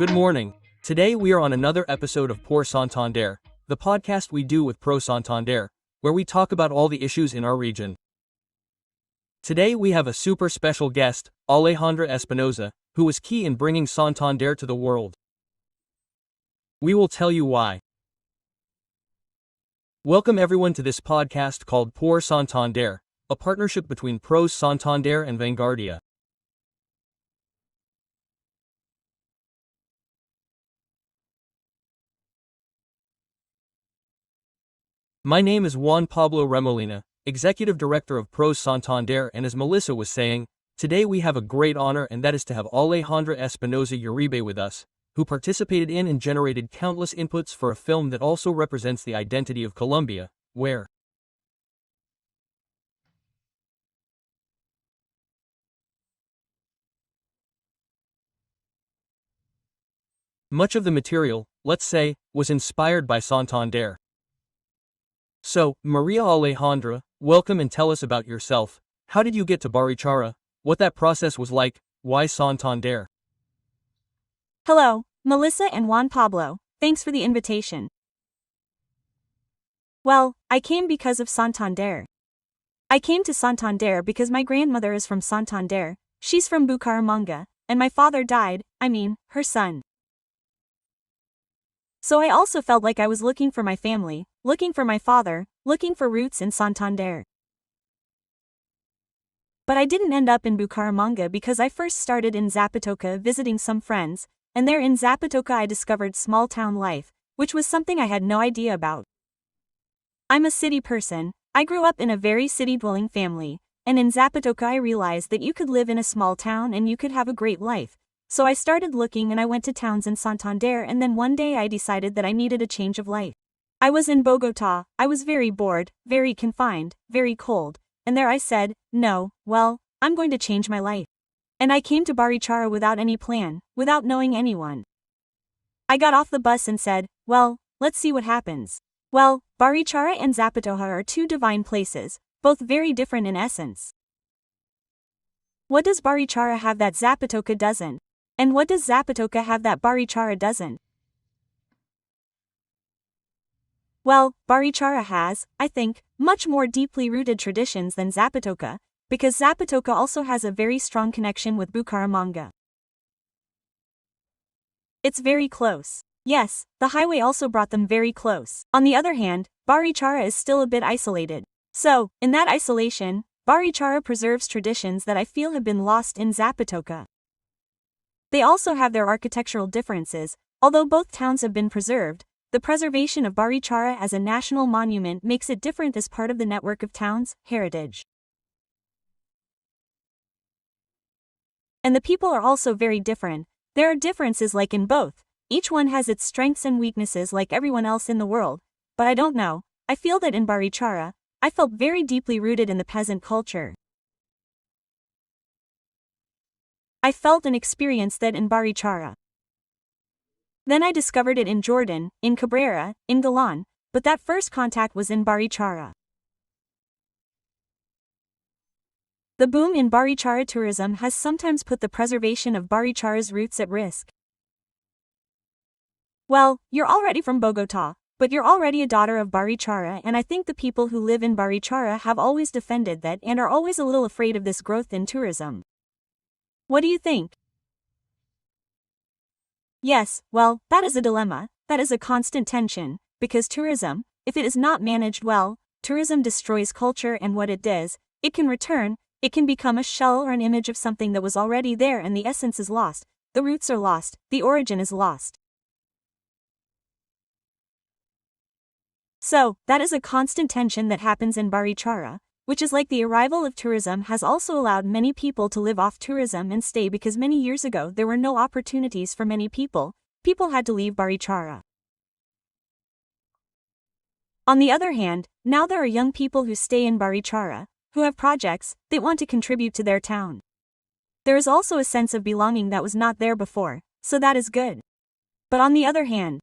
Good morning. Today we are on another episode of Santander, the podcast we do with ProSantander, where we talk about all the issues in our region. Today we have a super special guest, Alejandra Espinosa, who was key in bringing Santander to the world. We will tell you why. Welcome everyone to this podcast called Santander, a partnership between ProSantander and Vanguardia. My name is Juan Pablo Remolina, Executive Director of ProSantander, and as Melissa was saying, today we have a great honor, and that is to have Alejandra Espinosa Uribe with us, who participated in and generated countless inputs for a film that also represents the identity of Colombia, where much of the material, let's say, was inspired by Santander. So, Maria Alejandra, welcome and tell us about yourself. How did you get to Barichara? What that process was like? Why Santander? Hello, Melissa and Juan Pablo. Thanks for the invitation. Well, I came because of Santander. I came to Santander because my grandmother is from Santander, she's from Bucaramanga, and my father died, her son. So I also felt like I was looking for my family, looking for my father, looking for roots in Santander. But I didn't end up in Bucaramanga because I first started in Zapatoca visiting some friends, and there in Zapatoca I discovered small town life, which was something I had no idea about. I'm a city person, I grew up in a very city-dwelling family, and in Zapatoca I realized that you could live in a small town and you could have a great life. So I started looking and I went to towns in Santander, and then one day I decided that I needed a change of life. I was in Bogotá, I was very bored, very confined, very cold, and there I said, no, well, I'm going to change my life. And I came to Barichara without any plan, without knowing anyone. I got off the bus and said, well, let's see what happens. Well, Barichara and Zapatoca are two divine places, both very different in essence. What does Barichara have that Zapatoca doesn't? And what does Zapatoca have that Barichara doesn't? Well, Barichara has, I think, much more deeply rooted traditions than Zapatoca, because Zapatoca also has a very strong connection with Bucaramanga. It's very close. Yes, the highway also brought them very close. On the other hand, Barichara is still a bit isolated. So, in that isolation, Barichara preserves traditions that I feel have been lost in Zapatoca. They also have their architectural differences. Although both towns have been preserved, the preservation of Barichara as a national monument makes it different as part of the network of towns' heritage. And the people are also very different. There are differences like in both. Each one has its strengths and weaknesses like everyone else in the world. But I don't know, I feel that in Barichara, I felt very deeply rooted in the peasant culture. I felt and experienced that in Barichara. Then I discovered it in Jordan, in Cabrera, in Galan, but that first contact was in Barichara. The boom in Barichara tourism has sometimes put the preservation of Barichara's roots at risk. Well, you're already from Bogotá, but you're already a daughter of Barichara, and I think the people who live in Barichara have always defended that and are always a little afraid of this growth in tourism. What do you think? Yes, well, that is a dilemma, that is a constant tension, because tourism, if it is not managed well, tourism destroys culture, and what it does, it can return, it can become a shell or an image of something that was already there, and the essence is lost, the roots are lost, the origin is lost. So, that is a constant tension that happens in Barichara, which is like the arrival of tourism has also allowed many people to live off tourism and stay, because many years ago there were no opportunities for many people had to leave Barichara. On the other hand, now there are young people who stay in Barichara, who have projects, they want to contribute to their town. There is also a sense of belonging that was not there before, so that is good. But on the other hand,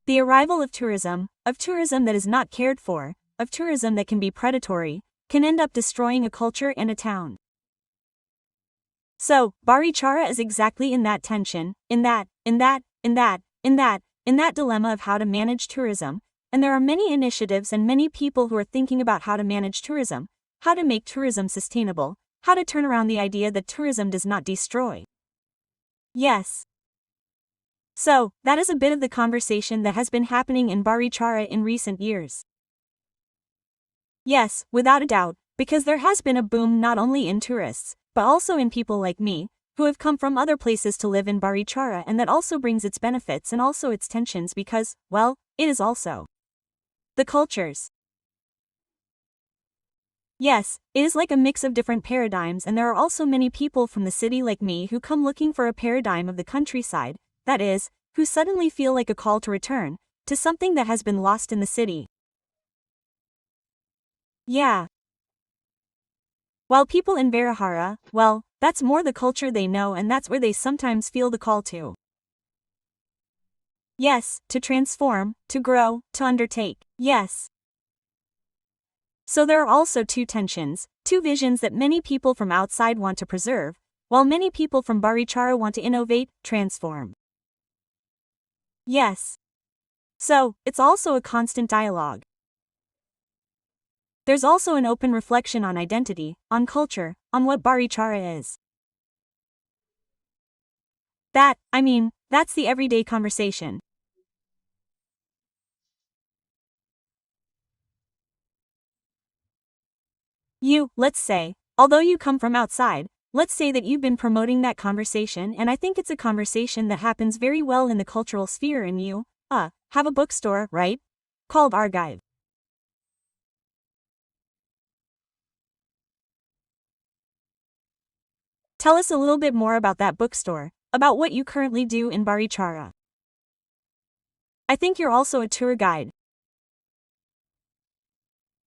the arrival of tourism that is not cared for, of tourism that can be predatory, can end up destroying a culture and a town. So, Barichara is exactly in that tension, in that dilemma of how to manage tourism, and there are many initiatives and many people who are thinking about how to manage tourism, how to make tourism sustainable, how to turn around the idea that tourism does not destroy. Yes. So, that is a bit of the conversation that has been happening in Barichara in recent years. Yes, without a doubt, because there has been a boom not only in tourists, but also in people like me, who have come from other places to live in Barichara, and that also brings its benefits and also its tensions because, well, it is also the cultures. Yes, it is like a mix of different paradigms, and there are also many people from the city like me who come looking for a paradigm of the countryside, that is, who suddenly feel like a call to return to something that has been lost in the city. Yeah. While people in Barichara, well, that's more the culture they know, and that's where they sometimes feel the call to. Yes, to transform, to grow, to undertake. Yes. So there are also two tensions, two visions that many people from outside want to preserve, while many people from Barichara want to innovate, transform. Yes. So, it's also a constant dialogue. There's also an open reflection on identity, on culture, on what Barichara is. That's the everyday conversation. Let's say, although you come from outside, let's say that you've been promoting that conversation, and I think it's a conversation that happens very well in the cultural sphere, and you, have a bookstore, right? Called Archive. Tell us a little bit more about that bookstore, about what you currently do in Barichara. I think you're also a tour guide.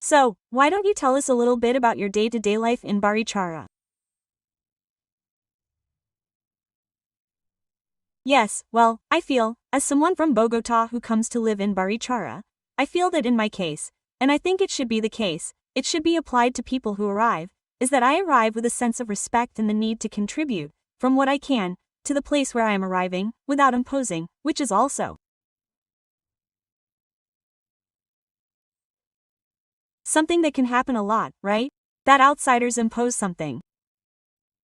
So, why don't you tell us a little bit about your day-to-day life in Barichara? Yes, well, I feel, as someone from Bogota who comes to live in Barichara, I feel that in my case, and I think it should be the case, it should be applied to people who arrive, is that I arrive with a sense of respect and the need to contribute, from what I can, to the place where I am arriving, without imposing, which is also something that can happen a lot, right? That outsiders impose something.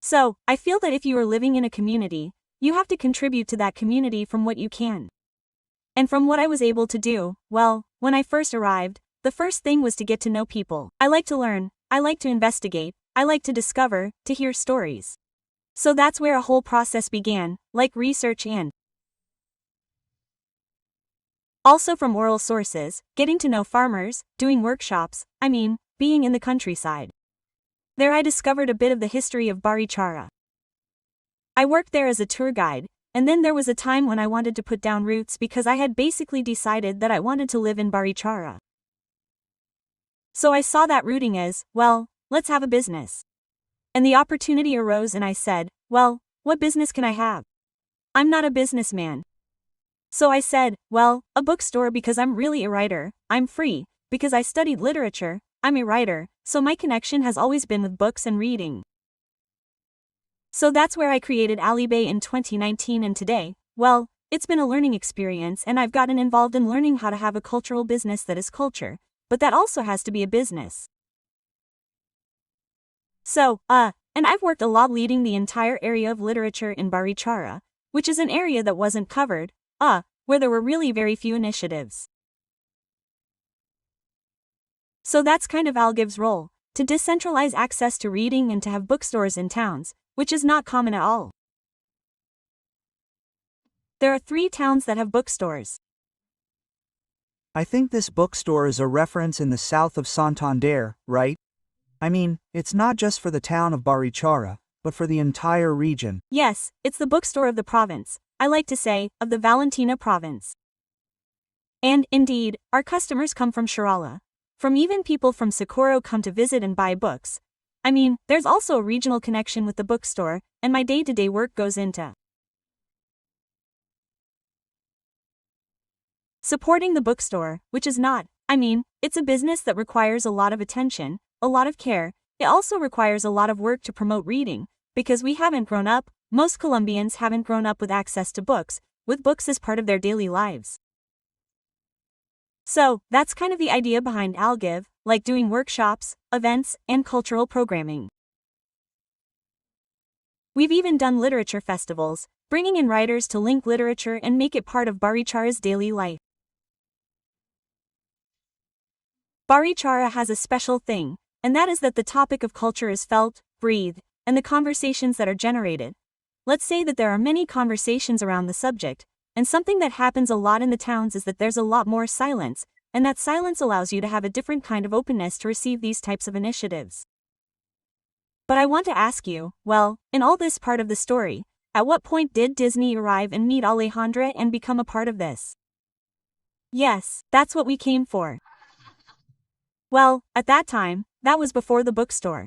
So, I feel that if you are living in a community, you have to contribute to that community from what you can. And from what I was able to do, well, when I first arrived, the first thing was to get to know people. I like to learn, I like to investigate, I like to discover, to hear stories. So that's where a whole process began, like research and also from oral sources, getting to know farmers, doing workshops, being in the countryside. There I discovered a bit of the history of Barichara. I worked there as a tour guide, and then there was a time when I wanted to put down roots because I had basically decided that I wanted to live in Barichara. So I saw that rooting as, well, let's have a business. And the opportunity arose and I said, well, what business can I have? I'm not a businessman. So I said, well, a bookstore because I'm really a writer, I'm free, because I studied literature, I'm a writer, so my connection has always been with books and reading. So that's where I created Alibay in 2019, and today, well, it's been a learning experience and I've gotten involved in learning how to have a cultural business that is culture, but that also has to be a business. So, and I've worked a lot leading the entire area of literature in Barichara, which is an area that wasn't covered, where there were really very few initiatives. So that's kind of Algiv's role, to decentralize access to reading and to have bookstores in towns, which is not common at all. There are 3 towns that have bookstores. I think this bookstore is a reference in the south of Santander, right? It's not just for the town of Barichara, but for the entire region. Yes, it's the bookstore of the province, I like to say, of the Valentina province. And, indeed, our customers come from Kerala. From even people from Socorro come to visit and buy books. There's also a regional connection with the bookstore, and my day-to-day work goes into supporting the bookstore, which is not, it's a business that requires a lot of attention, a lot of care. It also requires a lot of work to promote reading, because we haven't grown up, most Colombians haven't grown up with access to books, with books as part of their daily lives. So, that's kind of the idea behind Algive, like doing workshops, events, and cultural programming. We've even done literature festivals, bringing in writers to link literature and make it part of Barichara's daily life. Barichara has a special thing, and that is that the topic of culture is felt, breathed, and the conversations that are generated. Let's say that there are many conversations around the subject, and something that happens a lot in the towns is that there's a lot more silence, and that silence allows you to have a different kind of openness to receive these types of initiatives. But I want to ask you, well, in all this part of the story, at what point did Disney arrive and meet Alejandra and become a part of this? Yes, that's what we came for. Well, at that time, that was before the bookstore.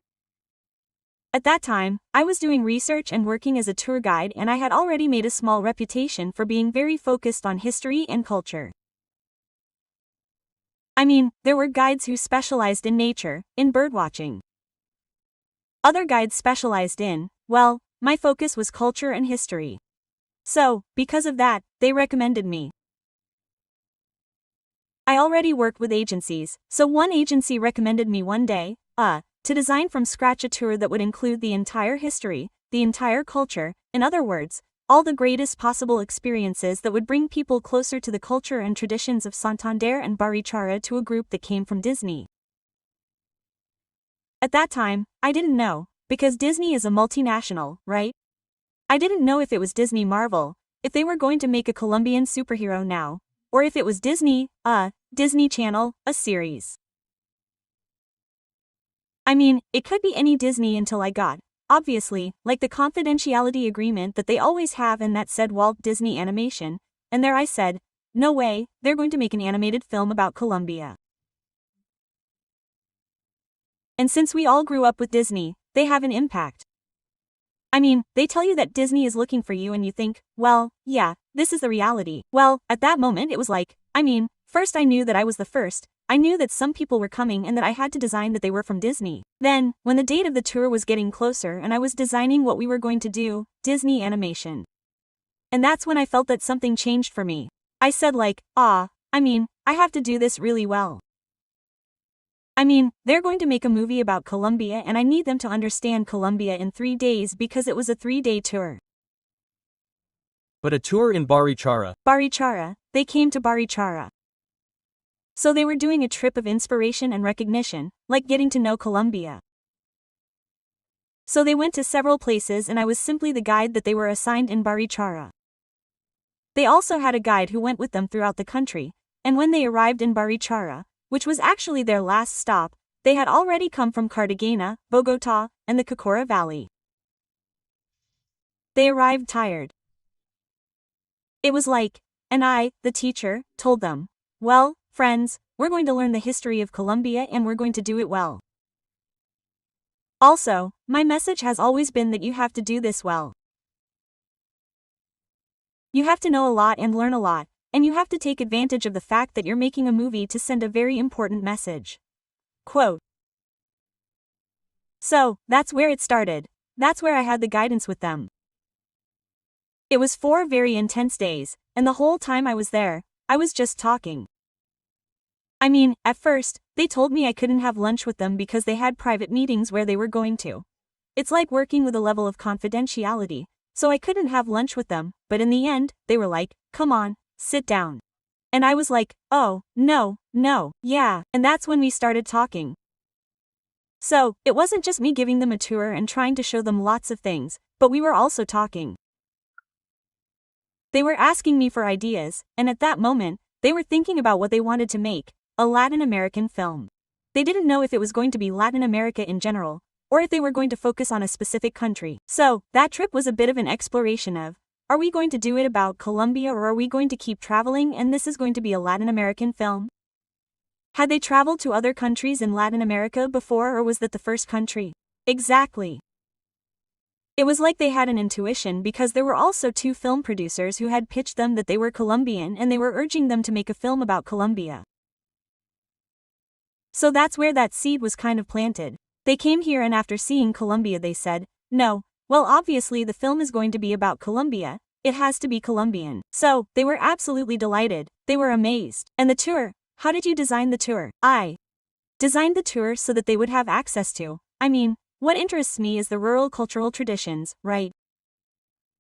At that time, I was doing research and working as a tour guide, and I had already made a small reputation for being very focused on history and culture. I mean, there were guides who specialized in nature, in birdwatching. Other guides specialized in, well, my focus was culture and history. So, because of that, they recommended me. I already worked with agencies, so one agency recommended me one day, to design from scratch a tour that would include the entire history, the entire culture, in other words, all the greatest possible experiences that would bring people closer to the culture and traditions of Santander and Barichara to a group that came from Disney. At that time, I didn't know, because Disney is a multinational, right? I didn't know if it was Disney Marvel, if they were going to make a Colombian superhero now, or if it was Disney, Disney Channel, a series. I mean, it could be any Disney until I got, obviously, like the confidentiality agreement that they always have and that said Walt Disney Animation, and there I said, no way, they're going to make an animated film about Colombia. And since we all grew up with Disney, they have an impact. I mean, they tell you that Disney is looking for you and you think, well, yeah, this is the reality. Well, at that moment it was like, first I knew that I was the first, I knew that some people were coming and that I had to design that they were from Disney. Then, when the date of the tour was getting closer and I was designing what we were going to do, Disney Animation. And that's when I felt that something changed for me. I said I have to do this really well. They're going to make a movie about Colombia and I need them to understand Colombia in 3 days because it was a 3-day tour. But a tour in Barichara. Barichara, they came to Barichara. So they were doing a trip of inspiration and recognition, like getting to know Colombia. So they went to several places and I was simply the guide that they were assigned in Barichara. They also had a guide who went with them throughout the country, and when they arrived in Barichara, which was actually their last stop, they had already come from Cartagena, Bogotá, and the Cocora Valley. They arrived tired. It was like, and I, the teacher, told them, well, friends, we're going to learn the history of Colombia and we're going to do it well. Also, my message has always been that you have to do this well. You have to know a lot and learn a lot, and you have to take advantage of the fact that you're making a movie to send a very important message. Quote. So, that's where it started. That's where I had the guidance with them. It was 4 very intense days, and the whole time I was there, I was just talking. At first, they told me I couldn't have lunch with them because they had private meetings where they were going to. It's like working with a level of confidentiality, so I couldn't have lunch with them, but in the end, they were like, come on, sit down. And I was like, oh, no, yeah, and that's when we started talking. So, it wasn't just me giving them a tour and trying to show them lots of things, but we were also talking. They were asking me for ideas, and at that moment, they were thinking about what they wanted to make. A Latin American film. They didn't know if it was going to be Latin America in general, or if they were going to focus on a specific country. So, that trip was a bit of an exploration of, are we going to do it about Colombia or are we going to keep traveling and this is going to be a Latin American film? Had they traveled to other countries in Latin America before or was that the first country? Exactly. It was like they had an intuition because there were also 2 film producers who had pitched them that they were Colombian and they were urging them to make a film about Colombia. So that's where that seed was kind of planted. They came here and after seeing Colombia they said, no, Well, obviously the film is going to be about Colombia. It has to be Colombian. So, they were absolutely delighted. They were amazed. And the tour? How did you design the tour? I designed the tour so that they would have access to. What interests me is the rural cultural traditions, right?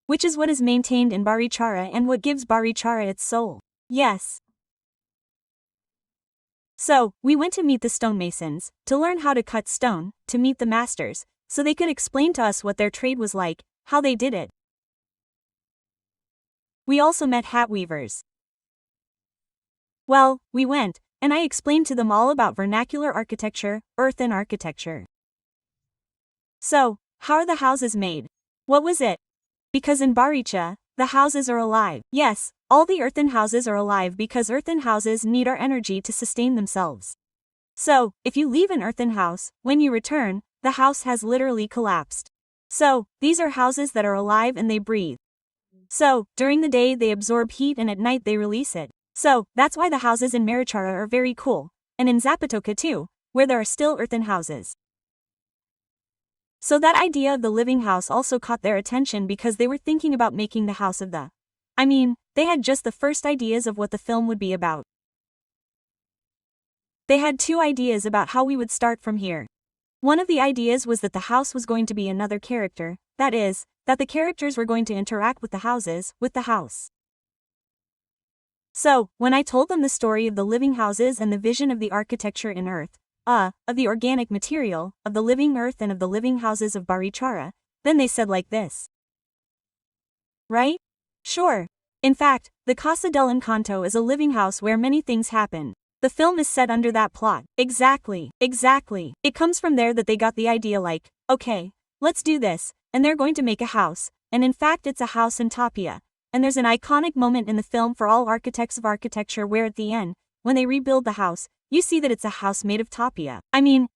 Which is what is maintained in Barichara and what gives Barichara its soul. Yes. So, we went to meet the stonemasons, to learn how to cut stone, to meet the masters, so they could explain to us what their trade was like, how they did it. We also met hat weavers. Well, we went, and I explained to them all about vernacular architecture, earthen architecture. So, how are the houses made? What was it? Because in Barichara, the houses are alive. Yes, all the earthen houses are alive because earthen houses need our energy to sustain themselves. So, if you leave an earthen house, when you return, the house has literally collapsed. So, these are houses that are alive and they breathe. So, during the day they absorb heat and at night they release it. So, that's why the houses in Barichara are very cool, and in Zapatoca too, where there are still earthen houses. So that idea of the living house also caught their attention because they were thinking about making the house of the. They had just the first ideas of what the film would be about. They had two ideas about how we would start from here. One of the ideas was that the house was going to be another character, that is, that the characters were going to interact with the houses, with the house. So, when I told them the story of the living houses and the vision of the architecture in earth, of the organic material, of the living earth and of the living houses of Barichara, then they said like this. Right? Sure. In fact, the Casa del Encanto is a living house where many things happen. The film is set under that plot. Exactly. It comes from there that they got the idea like, okay, let's do this, and they're going to make a house, and in fact it's a house in Tapia, and there's an iconic moment in the film for all architects of architecture where at the end, when they rebuild the house, you see that it's a house made of tapia.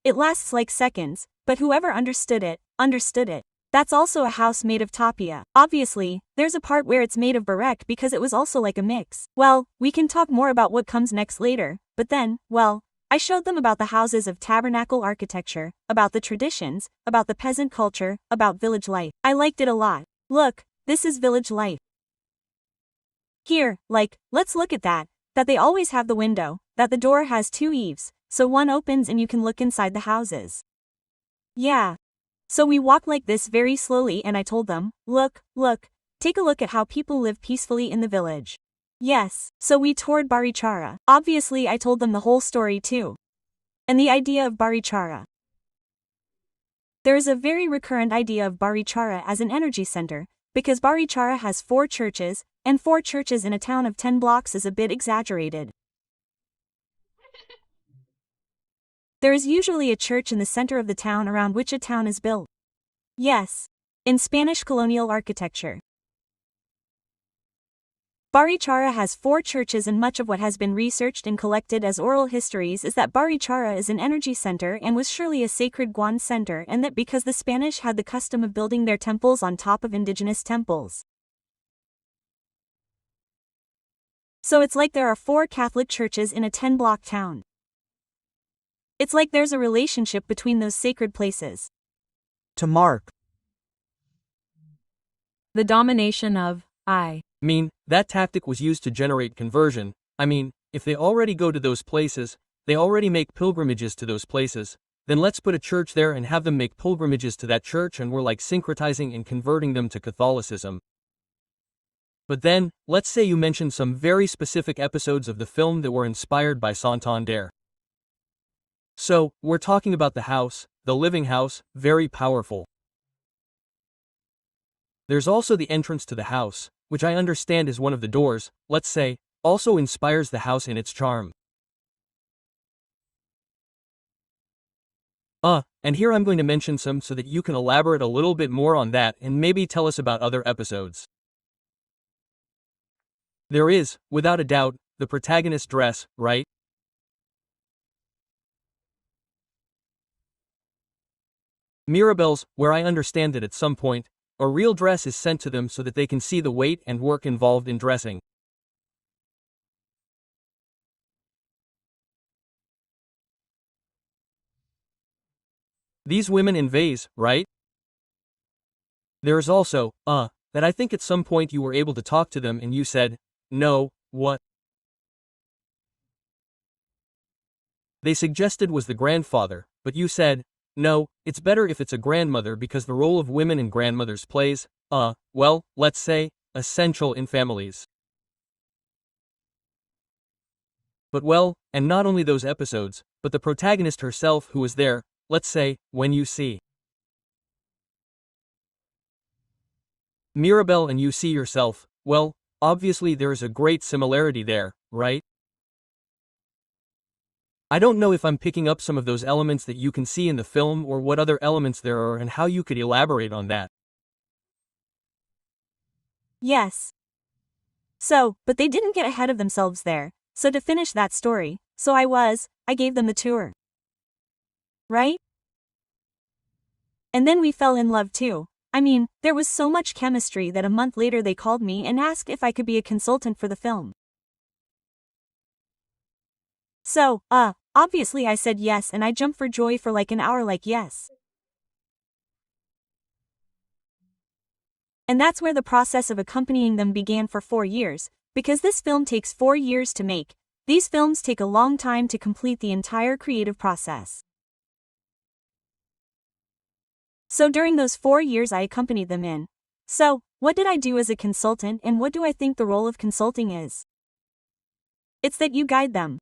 It lasts like seconds, but whoever understood it, understood it. That's also a house made of tapia. Obviously, there's a part where it's made of barek because it was also like a mix. Well, we can talk more about what comes next later, but then, well, I showed them about the houses of tabernacle architecture, about the traditions, about the peasant culture, about village life. I liked it a lot. Look, this is village life. Here, let's look at that they always have the window, that the door has two eaves, so one opens and you can look inside the houses. Yeah. So we walked like this very slowly and I told them, look, take a look at how people live peacefully in the village. Yes, so we toured Barichara. Obviously I told them the whole story too. And the idea of Barichara. There is a very recurrent idea of Barichara as an energy center, because Barichara has 4 churches, and 4 churches in a town of 10 blocks is a bit exaggerated. There is usually a church in the center of the town around which a town is built. Yes. In Spanish colonial architecture. Barichara has 4 churches and much of what has been researched and collected as oral histories is that Barichara is an energy center and was surely a sacred Guan center and that because the Spanish had the custom of building their temples on top of indigenous temples. So it's like there are 4 Catholic churches in a 10-block town. It's like there's a relationship between those sacred places. To Mark. The domination of I. That tactic was used to generate conversion. If they already go to those places, they already make pilgrimages to those places, then let's put a church there and have them make pilgrimages to that church and we're like syncretizing and converting them to Catholicism. But then, let's say you mention some very specific episodes of the film that were inspired by Santander. So, we're talking about the house, the living house, very powerful. There's also the entrance to the house, which I understand is one of the doors, let's say, also inspires the house in its charm. And here I'm going to mention some so that you can elaborate a little bit more on that and maybe tell us about other episodes. There is, without a doubt, the protagonist's dress, right? Mirabelle's, where I understand that at some point, a real dress is sent to them so that they can see the weight and work involved in dressing. These women in vase, right? There is also, that I think at some point you were able to talk to them and you said, no, what they suggested was the grandfather, but you said, no, it's better if it's a grandmother because the role of women and grandmothers plays, well, let's say, essential in families. But well, and not only those episodes, but the protagonist herself who was there, let's say, when you see Mirabelle and you see yourself, well, obviously there is a great similarity there, right? I don't know if I'm picking up some of those elements that you can see in the film or what other elements there are and how you could elaborate on that. Yes. But they didn't get ahead of themselves there. So to finish that story, I gave them the tour. Right? And then we fell in love too. I mean, there was so much chemistry that a month later they called me and asked if I could be a consultant for the film. So, obviously I said yes and I jumped for joy for like an hour like yes. And that's where the process of accompanying them began for 4 years, because this film takes 4 years to make. These films take a long time to complete the entire creative process. So during those 4 years I accompanied them in. So, what did I do as a consultant and what do I think the role of consulting is? It's that you guide them.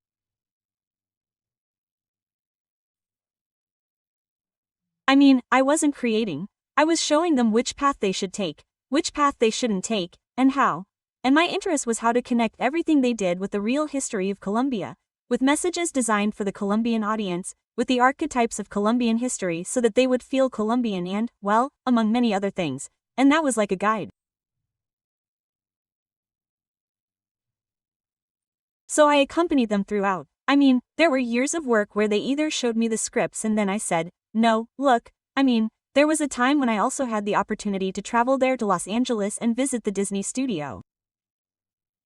I mean, I wasn't creating. I was showing them which path they should take, which path they shouldn't take, and how. And my interest was how to connect everything they did with the real history of Colombia, with messages designed for the Colombian audience, with the archetypes of Colombian history so that they would feel Colombian and, well, among many other things. And that was like a guide. So I accompanied them throughout. I mean, there were years of work where they either showed me the scripts and then I said, no, look, I mean, there was a time when I also had the opportunity to travel there to Los Angeles and visit the Disney studio.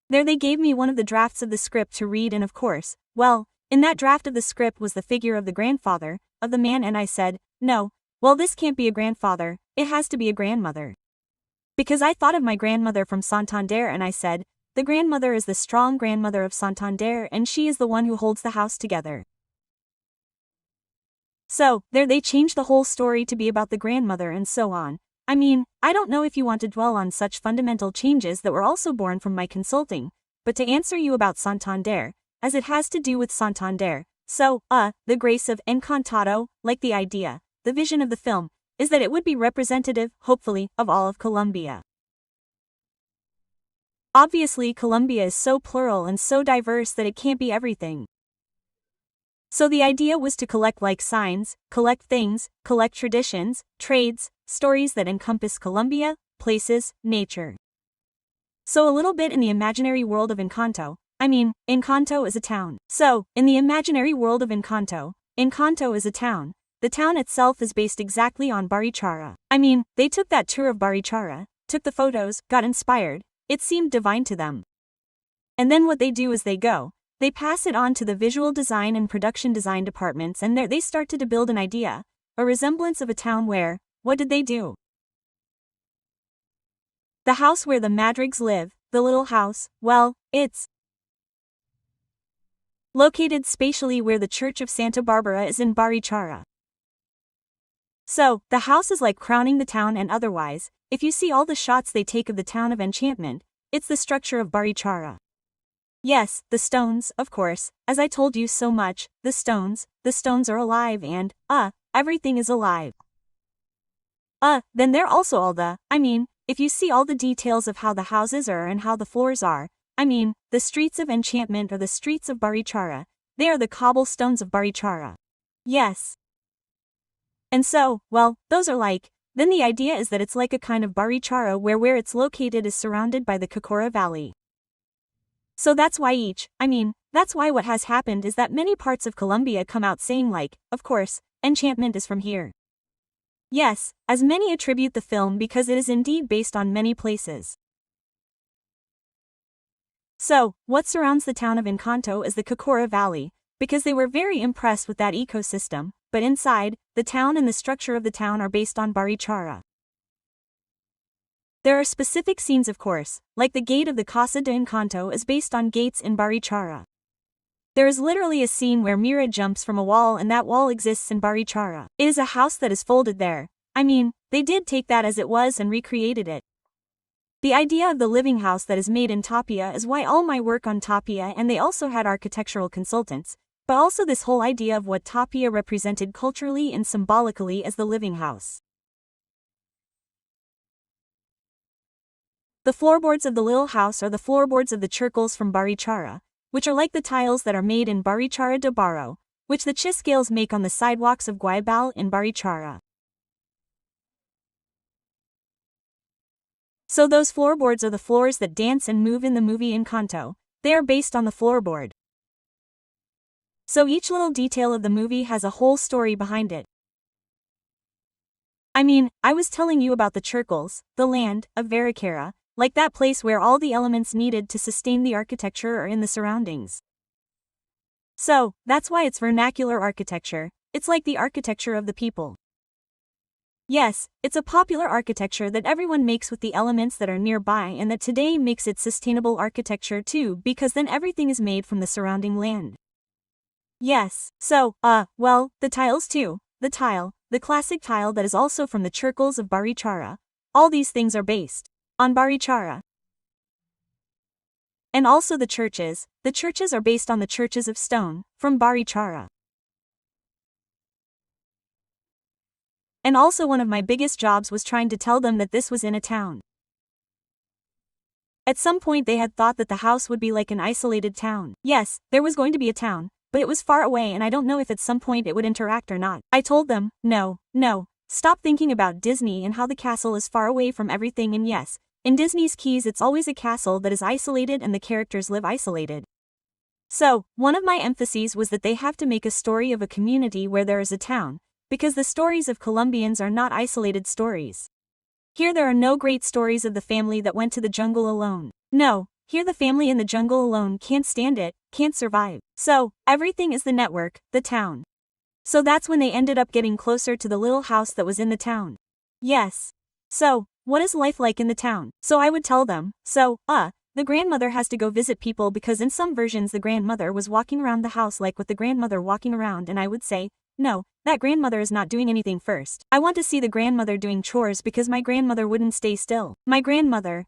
There they gave me one of the drafts of the script to read and of course, well, in that draft of the script was the figure of the grandfather, of the man and I said, no, well this can't be a grandfather, it has to be a grandmother. Because I thought of my grandmother from Santander and I said, the grandmother is the strong grandmother of Santander and she is the one who holds the house together. So, there they changed the whole story to be about the grandmother and so on. I mean, I don't know if you want to dwell on such fundamental changes that were also born from my consulting, but to answer you about Santander, as it has to do with Santander, so, the grace of Encantado, like the idea, the vision of the film, is that it would be representative, hopefully, of all of Colombia. Obviously Colombia is so plural and so diverse that it can't be everything. So the idea was to collect like signs, collect things, collect traditions, trades, stories that encompass Colombia, places, nature. So a little bit in the imaginary world of Encanto. I mean, Encanto is a town. So, in the imaginary world of Encanto, Encanto is a town. The town itself is based exactly on Barichara. I mean, they took that tour of Barichara, took the photos, got inspired, it seemed divine to them. And then what they do is they pass it on to the visual design and production design departments and there they start to build an idea, a resemblance of a town where, what did they do? The house where the Madrigs live, the little house, well, it's located spatially where the Church of Santa Barbara is in Barichara. So, the house is like crowning the town and otherwise, if you see all the shots they take of the town of enchantment, it's the structure of Barichara. Yes, the stones, of course, as I told you so much, the stones are alive and, everything is alive. Then they're also all if you see all the details of how the houses are and how the floors are, the streets of enchantment or the streets of Barichara, they are the cobblestones of Barichara. Yes. And so, well, those are then the idea is that it's like a kind of Barichara where it's located is surrounded by the Cocora Valley. So that's why that's why what has happened is that many parts of Colombia come out saying of course, enchantment is from here. Yes, as many attribute the film because it is indeed based on many places. So, what surrounds the town of Encanto is the Cocora Valley, because they were very impressed with that ecosystem, but inside, the town and the structure of the town are based on Barichara. There are specific scenes of course, like the gate of the Casa de Encanto is based on gates in Barichara. There is literally a scene where Mira jumps from a wall and that wall exists in Barichara. It is a house that is folded there. I mean, they did take that as it was and recreated it. The idea of the living house that is made in Tapia is why all my work on Tapia, and they also had architectural consultants, but also this whole idea of what Tapia represented culturally and symbolically as the living house. The floorboards of the little house are the floorboards of the churkles from Barichara, which are like the tiles that are made in Barichara de Barro, which the chiscales make on the sidewalks of Guaybal in Barichara. So those floorboards are the floors that dance and move in the movie Encanto. They are based on the floorboard. So each little detail of the movie has a whole story behind it. I mean, I was telling you about the churkles, the land of Barichara, like that place where all the elements needed to sustain the architecture are in the surroundings. So, that's why it's vernacular architecture. It's like the architecture of the people. Yes, it's a popular architecture that everyone makes with the elements that are nearby, and that today makes it sustainable architecture too, because then everything is made from the surrounding land. Yes, so, well, the tiles too. The classic tile that is also from the churkles of Barichara. All these things are based on Barichara. And also the churches are based on the churches of stone, from Barichara. And also one of my biggest jobs was trying to tell them that this was in a town. At some point they had thought that the house would be like an isolated town. Yes, there was going to be a town, but it was far away and I don't know if at some point it would interact or not. I told them, no, stop thinking about Disney and how the castle is far away from everything, and yes, in Disney's keys it's always a castle that is isolated and the characters live isolated. So, one of my emphases was that they have to make a story of a community where there is a town, because the stories of Colombians are not isolated stories. Here there are no great stories of the family that went to the jungle alone. No, here the family in the jungle alone can't stand it, can't survive. So, everything is the network, the town. So that's when they ended up getting closer to the little house that was in the town. Yes. So, what is life like in the town? So I would tell them, the grandmother has to go visit people because in some versions the grandmother was walking around the house like with the grandmother walking around, and I would say, no, that grandmother is not doing anything first. I want to see the grandmother doing chores because my grandmother wouldn't stay still. My grandmother,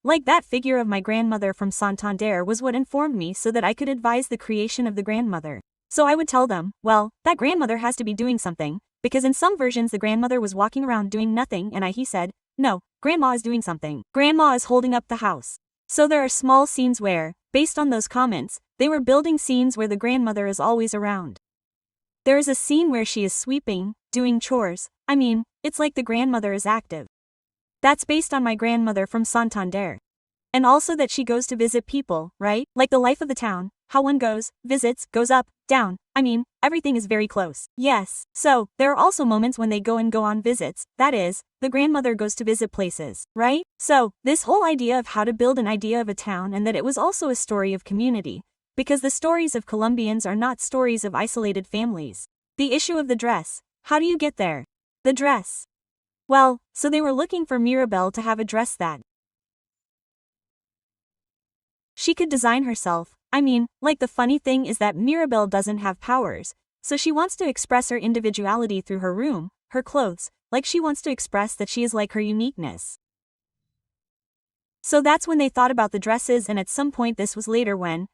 like that figure of my grandmother from Santander was what informed me so that I could advise the creation of the grandmother. So I would tell them, well, that grandmother has to be doing something, because in some versions the grandmother was walking around doing nothing, and he said, no, grandma is doing something. Grandma is holding up the house. So there are small scenes where, based on those comments, they were building scenes where the grandmother is always around. There is a scene where she is sweeping, doing chores. It's like the grandmother is active. That's based on my grandmother from Santander. And also that she goes to visit people, right? Like the life of the town, how one goes, visits, goes up, down. Everything is very close. Yes, so, there are also moments when they go on visits, that is, the grandmother goes to visit places, right? So, this whole idea of how to build an idea of a town, and that it was also a story of community. Because the stories of Colombians are not stories of isolated families. The issue of the dress. How do you get there? The dress. Well, so they were looking for Mirabel to have a dress that she could design herself. Like the funny thing is that Mirabel doesn't have powers, so she wants to express her individuality through her room, her clothes, like she wants to express that she is like her uniqueness. So that's when they thought about the dresses, and at some point this was later when,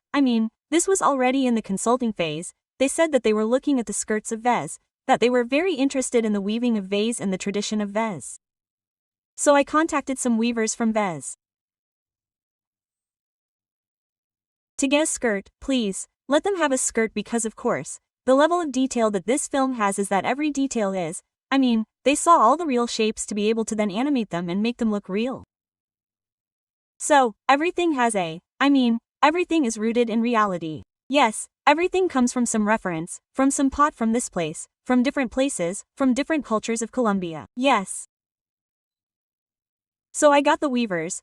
this was already in the consulting phase, they said that they were looking at the skirts of Vez, that they were very interested in the weaving of Vez and the tradition of Vez. So I contacted some weavers from Vez. To get a skirt, please, let them have a skirt because of course, the level of detail that this film has is that every detail is, they saw all the real shapes to be able to then animate them and make them look real. So, everything has everything is rooted in reality. Yes, everything comes from some reference, from some pot from this place, from different places, from different cultures of Colombia. Yes. So I got the Weavers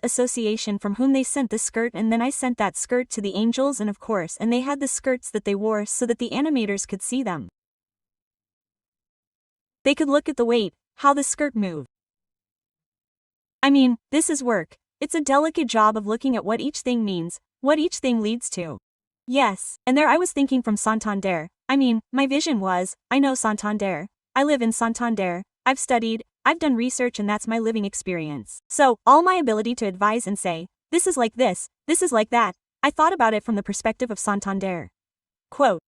Association from whom they sent the skirt, and then I sent that skirt to the Angels, and of course, and they had the skirts that they wore so that the animators could see them. They could look at the weight, how the skirt moved. I mean, this is work. It's a delicate job of looking at what each thing means, what each thing leads to. Yes, and there I was thinking from Santander. I mean, my vision was, I know Santander. I live in Santander. I've studied, I've done research, and that's my living experience. So, all my ability to advise and say, this is like this is like that, I thought about it from the perspective of Santander. Quote.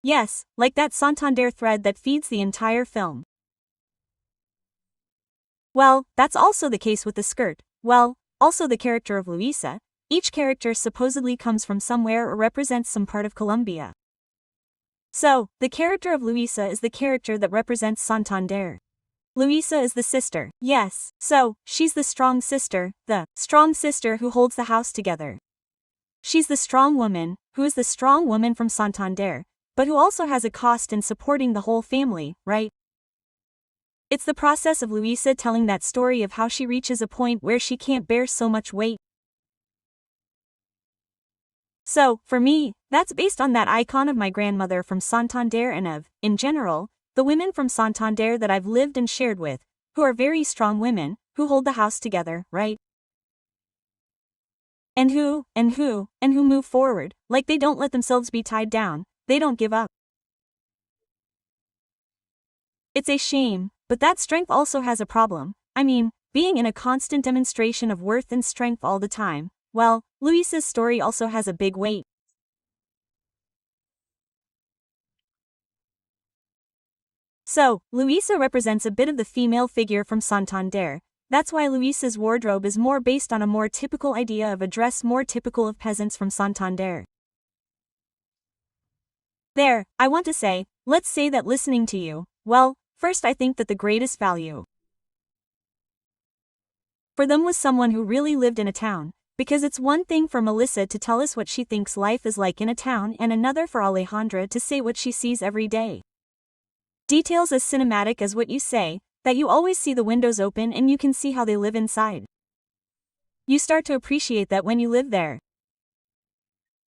Yes, like that Santander thread that feeds the entire film. Well, that's also the case with the skirt. Well, also the character of Luisa. Each character supposedly comes from somewhere or represents some part of Colombia. So, the character of Luisa is the character that represents Santander. Luisa is the sister, yes, so, she's the strong sister who holds the house together. She's the strong woman, who is the strong woman from Santander, but who also has a cost in supporting the whole family, right? It's the process of Luisa telling that story of how she reaches a point where she can't bear so much weight. So, for me, that's based on that icon of my grandmother from Santander and of, in general, the women from Santander that I've lived and shared with, who are very strong women, who hold the house together, right? And who move forward, like they don't let themselves be tied down, they don't give up. It's a shame, but that strength also has a problem. I mean, being in a constant demonstration of worth and strength all the time, well, Luisa's story also has a big weight. So, Luisa represents a bit of the female figure from Santander. That's why Luisa's wardrobe is more based on a more typical idea of a dress more typical of peasants from Santander. There, I want to say, let's say that listening to you, well, first I think that the greatest value for them was someone who really lived in a town, because it's one thing for Melissa to tell us what she thinks life is like in a town and another for Alejandra to say what she sees every day. Details as cinematic as what you say, that you always see the windows open and you can see how they live inside. You start to appreciate that when you live there.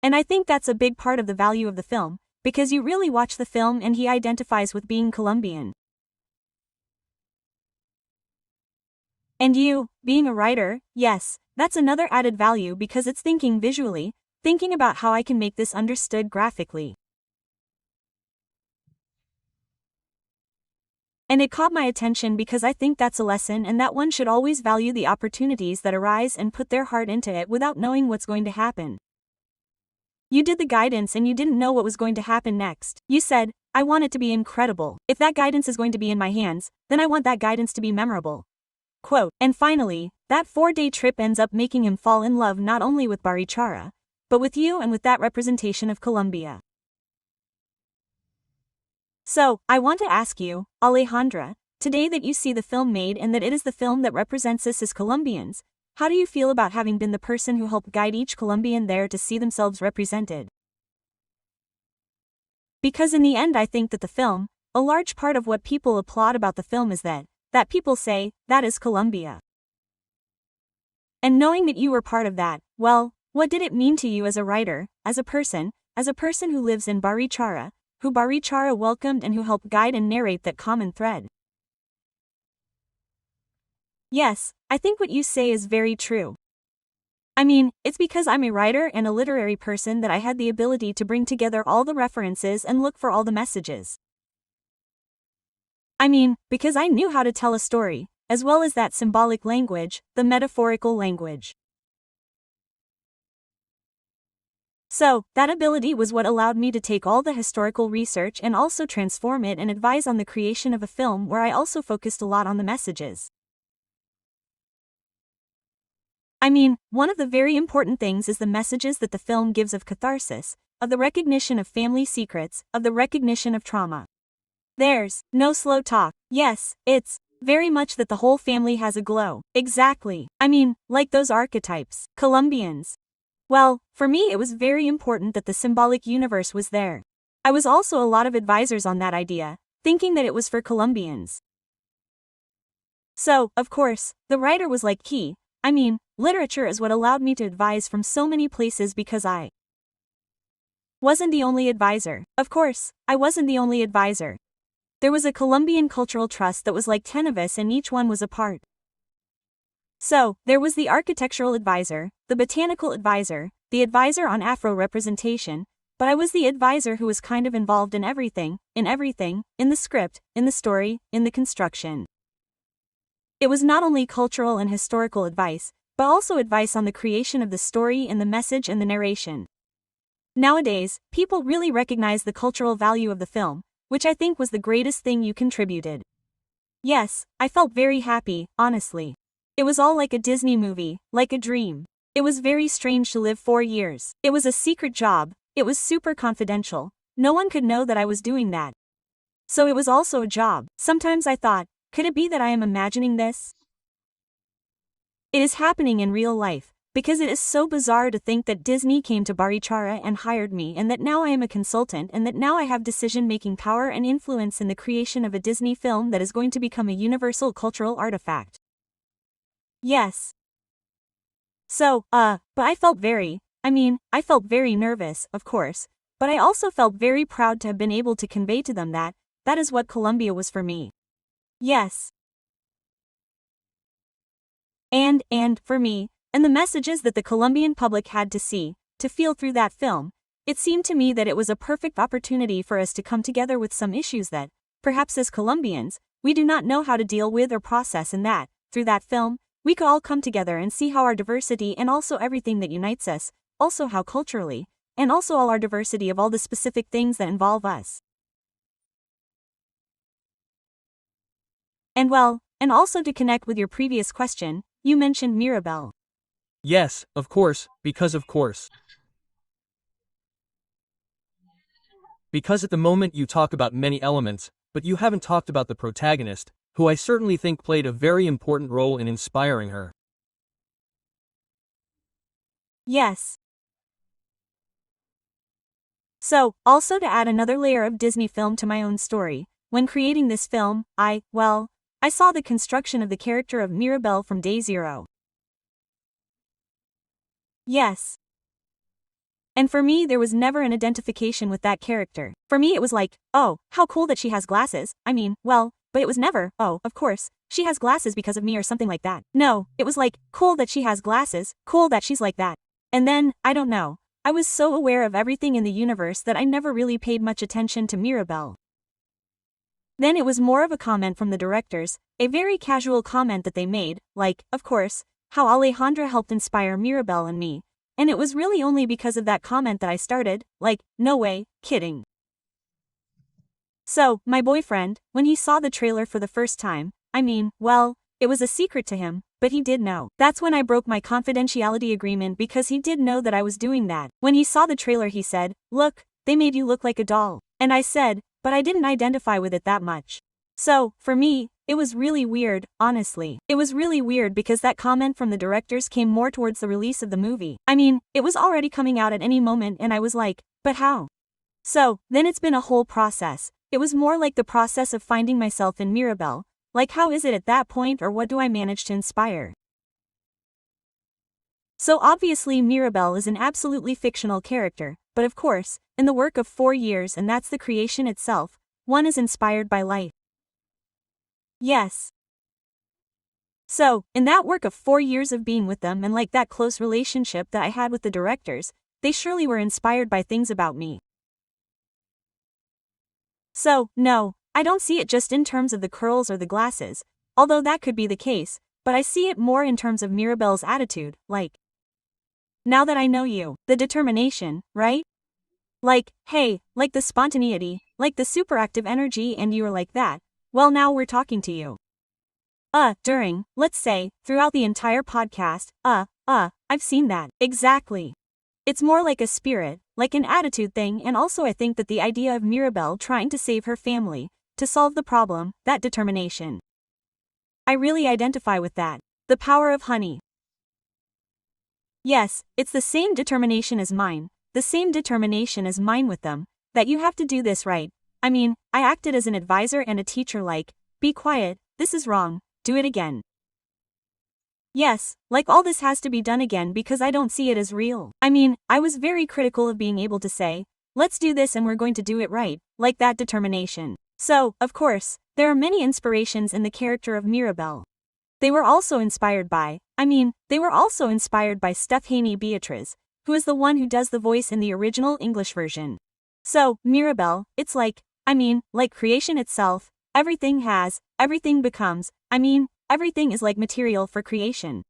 And I think that's a big part of the value of the film, because you really watch the film and he identifies with being Colombian. And you, being a writer, yes, that's another added value because it's thinking visually, thinking about how I can make this understood graphically. And it caught my attention because I think that's a lesson and that one should always value the opportunities that arise and put their heart into it without knowing what's going to happen. You did the guidance and you didn't know what was going to happen next. You said, I want it to be incredible. If that guidance is going to be in my hands, then I want that guidance to be memorable. Quote, and finally, that 4-day trip ends up making him fall in love not only with Barichara, but with you and with that representation of Colombia. So, I want to ask you, Alejandra, today that you see the film made and that it is the film that represents us as Colombians, how do you feel about having been the person who helped guide each Colombian there to see themselves represented? Because in the end I think that the film, a large part of what people applaud about the film is that people say, that is Colombia. And knowing that you were part of that, well, what did it mean to you as a writer, as a person who lives in Barichara, who Barichara welcomed and who helped guide and narrate that common thread? Yes, I think what you say is very true. I mean, it's because I'm a writer and a literary person that I had the ability to bring together all the references and look for all the messages. I mean, because I knew how to tell a story, as well as that symbolic language, the metaphorical language. So, that ability was what allowed me to take all the historical research and also transform it and advise on the creation of a film where I also focused a lot on the messages. I mean, one of the very important things is the messages that the film gives of catharsis, of the recognition of family secrets, of the recognition of trauma. There's no slow talk. Yes, it's very much that the whole family has a glow. Exactly. I mean, like those archetypes, Colombians. Well, for me it was very important that the symbolic universe was there. I was also a lot of advisors on that idea, thinking that it was for Colombians. So, of course, the writer was like key. I mean, literature is what allowed me to advise from so many places because I wasn't the only advisor. Of course, I wasn't the only advisor. There was a Colombian cultural trust that was like 10 of us and each one was a part. So, there was the architectural advisor, the botanical advisor, the advisor on Afro representation, but I was the advisor who was kind of involved in everything, in the script, in the story, in the construction. It was not only cultural and historical advice, but also advice on the creation of the story and the message and the narration. Nowadays, people really recognize the cultural value of the film, which I think was the greatest thing you contributed. Yes, I felt very happy, honestly. It was all like a Disney movie, like a dream. It was very strange to live 4 years. It was a secret job, it was super confidential, no one could know that I was doing that. So it was also a job. Sometimes I thought, could it be that I am imagining this? It is happening in real life, because it is so bizarre to think that Disney came to Barichara and hired me and that now I am a consultant and that now I have decision-making power and influence in the creation of a Disney film that is going to become a universal cultural artifact. Yes. So, but I felt very nervous, of course, but I also felt very proud to have been able to convey to them that is what Colombia was for me. Yes. And for me, and the messages that the Colombian public had to see, to feel through that film, it seemed to me that it was a perfect opportunity for us to come together with some issues that, perhaps as Colombians, we do not know how to deal with or process, and that, through that film, we could all come together and see how our diversity and also everything that unites us, also how culturally, and also all our diversity of all the specific things that involve us. And well, and also to connect with your previous question, you mentioned Mirabel. Yes, of course, because at the moment you talk about many elements, but you haven't talked about the protagonist, who I certainly think played a very important role in inspiring her. Yes. So, also to add another layer of Disney film to my own story, when creating this film, I saw the construction of the character of Mirabel from day zero. Yes. And for me there was never an identification with that character. For me it was like, oh, how cool that she has glasses, but it was never, oh, of course, she has glasses because of me or something like that. No, it was like, cool that she has glasses, cool that she's like that. And then, I don't know, I was so aware of everything in the universe that I never really paid much attention to Mirabel. Then it was more of a comment from the directors, a very casual comment that they made, like, of course, how Alejandra helped inspire Mirabel and me, and it was really only because of that comment that I started, like, no way, kidding. So, my boyfriend, when he saw the trailer for the first time, it was a secret to him, but he did know. That's when I broke my confidentiality agreement because he did know that I was doing that. When he saw the trailer he said, look, they made you look like a doll. And I said, but I didn't identify with it that much. So, for me, it was really weird, honestly. It was really weird because that comment from the directors came more towards the release of the movie. It was already coming out at any moment and I was like, but how? So, then it's been a whole process. It was more like the process of finding myself in Mirabel. Like how is it at that point or what do I manage to inspire? So obviously Mirabel is an absolutely fictional character, but of course, in the work of 4 years and that's the creation itself, one is inspired by life. Yes. So, in that work of 4 years of being with them and like that close relationship that I had with the directors, they surely were inspired by things about me. So, no, I don't see it just in terms of the curls or the glasses, although that could be the case, but I see it more in terms of Mirabel's attitude, like, now that I know you, the determination, right? Like, hey, like the spontaneity, like the superactive energy and you're like that, well now we're talking to you. During, let's say, throughout the entire podcast, I've seen that. Exactly. It's more like a spirit, like an attitude thing and also I think that the idea of Mirabel trying to save her family, to solve the problem, that determination. I really identify with that. The power of honey. Yes, it's the same determination as mine, the same determination as mine with them, that you have to do this right. I acted as an advisor and a teacher like, be quiet, this is wrong, do it again. Yes, like all this has to be done again because I don't see it as real. I was very critical of being able to say, let's do this and we're going to do it right, like that determination. So, of course, there are many inspirations in the character of Mirabel. They were also inspired by Steph Haney Beatriz, who is the one who does the voice in the original English version. So, Mirabelle, it's like creation itself, everything has, everything becomes, everything is like material for creation.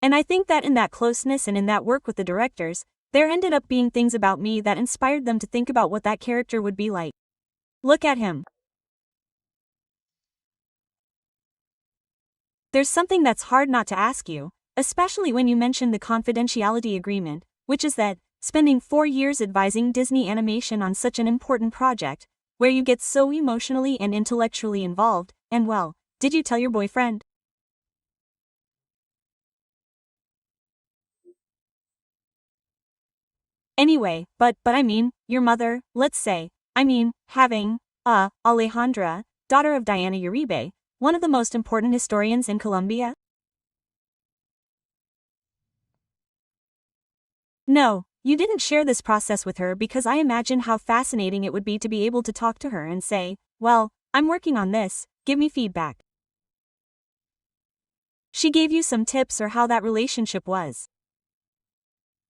And I think that in that closeness and in that work with the directors, there ended up being things about me that inspired them to think about what that character would be like. Look at him. There's something that's hard not to ask you, especially when you mention the confidentiality agreement, which is that, spending 4 years advising Disney Animation on such an important project, where you get so emotionally and intellectually involved, and well, did you tell your boyfriend? Anyway, but your mother, let's say, having, Alejandra, daughter of Diana Uribe, one of the most important historians in Colombia? No, you didn't share this process with her because I imagine how fascinating it would be to be able to talk to her and say, well, I'm working on this, give me feedback. She gave you some tips or how that relationship was?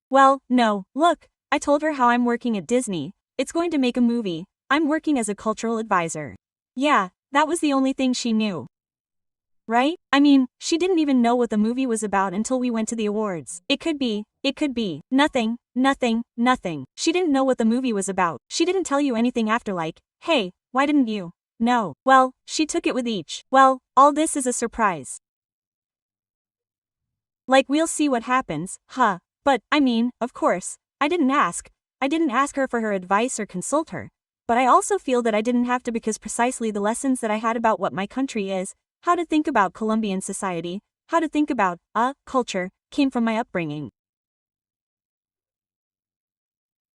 Well, no, look, I told her how I'm working at Disney, it's going to make a movie, I'm working as a cultural advisor. Yeah, that was the only thing she knew. Right? She didn't even know what the movie was about until we went to the awards. It could be, nothing. She didn't know what the movie was about. She didn't tell you anything after like, hey, why didn't you? No. Well, she took it with each. Well, all this is a surprise. Like we'll see what happens, huh? But, of course, I didn't ask her for her advice or consult her. But I also feel that I didn't have to because precisely the lessons that I had about what my country is, how to think about Colombian society, how to think about, culture, came from my upbringing.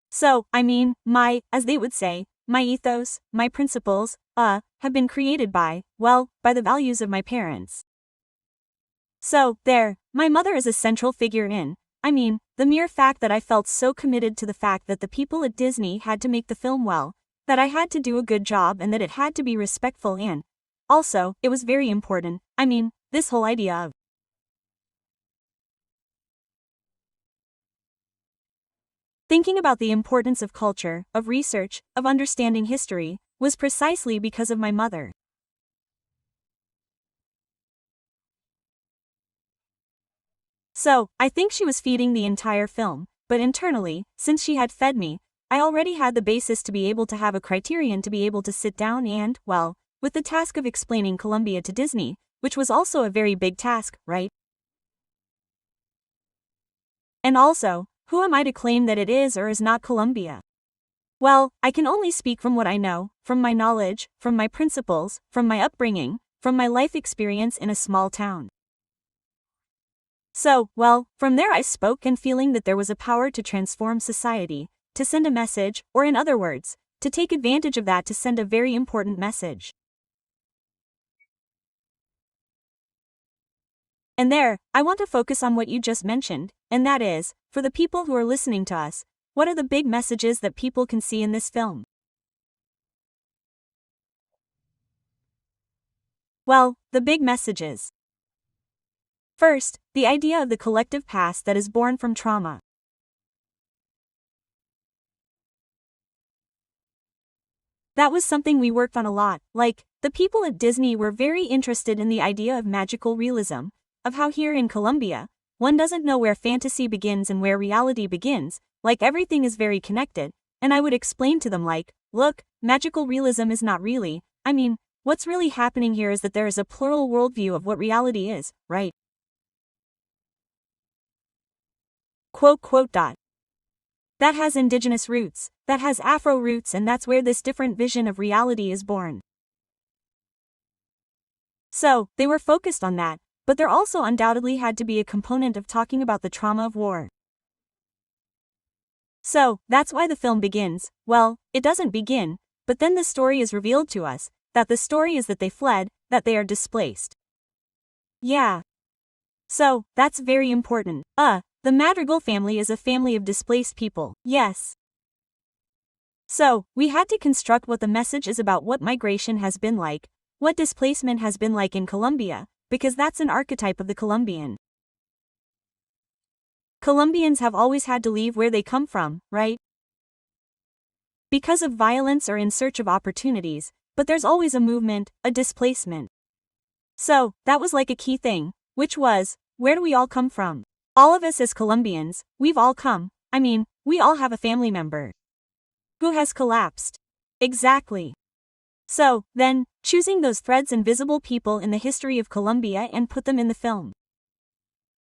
So, as they would say, my ethos, my principles, have been created by the values of my parents. So, there, my mother is a central figure in, the mere fact that I felt so committed to the fact that the people at Disney had to make the film well, that I had to do a good job and that it had to be respectful and, also, it was very important, this whole idea of thinking about the importance of culture, of research, of understanding history, was precisely because of my mother. So, I think she was feeding the entire film, but internally, since she had fed me, I already had the basis to be able to have a criterion to be able to sit down and, with the task of explaining Colombia to Disney, which was also a very big task, right? And also, who am I to claim that it is or is not Colombia? Well, I can only speak from what I know, from my knowledge, from my principles, from my upbringing, from my life experience in a small town. So, from there I spoke and feeling that there was a power to transform society, to send a message, or in other words, to take advantage of that to send a very important message. And there, I want to focus on what you just mentioned, and that is, for the people who are listening to us, what are the big messages that people can see in this film? Well, the big messages. First, the idea of the collective past that is born from trauma. That was something we worked on a lot, like, the people at Disney were very interested in the idea of magical realism, of how here in Colombia, one doesn't know where fantasy begins and where reality begins, like everything is very connected, and I would explain to them like, look, magical realism is not really, what's really happening here is that there is a plural worldview of what reality is, right? That has indigenous roots, that has Afro roots, and that's where this different vision of reality is born. So, they were focused on that, but there also undoubtedly had to be a component of talking about the trauma of war. So, that's why the film begins. Well, it doesn't begin, but then the story is revealed to us, that the story is that they fled, that they are displaced. Yeah. So, that's very important. The Madrigal family is a family of displaced people, yes. So, we had to construct what the message is about what migration has been like, what displacement has been like in Colombia, because that's an archetype of the Colombian. Colombians have always had to leave where they come from, right? Because of violence or in search of opportunities, but there's always a movement, a displacement. So, that was like a key thing, which was, where do we all come from? All of us as Colombians, we all have a family member who has collapsed. Exactly. So, then, choosing those threads and visible people in the history of Colombia and put them in the film.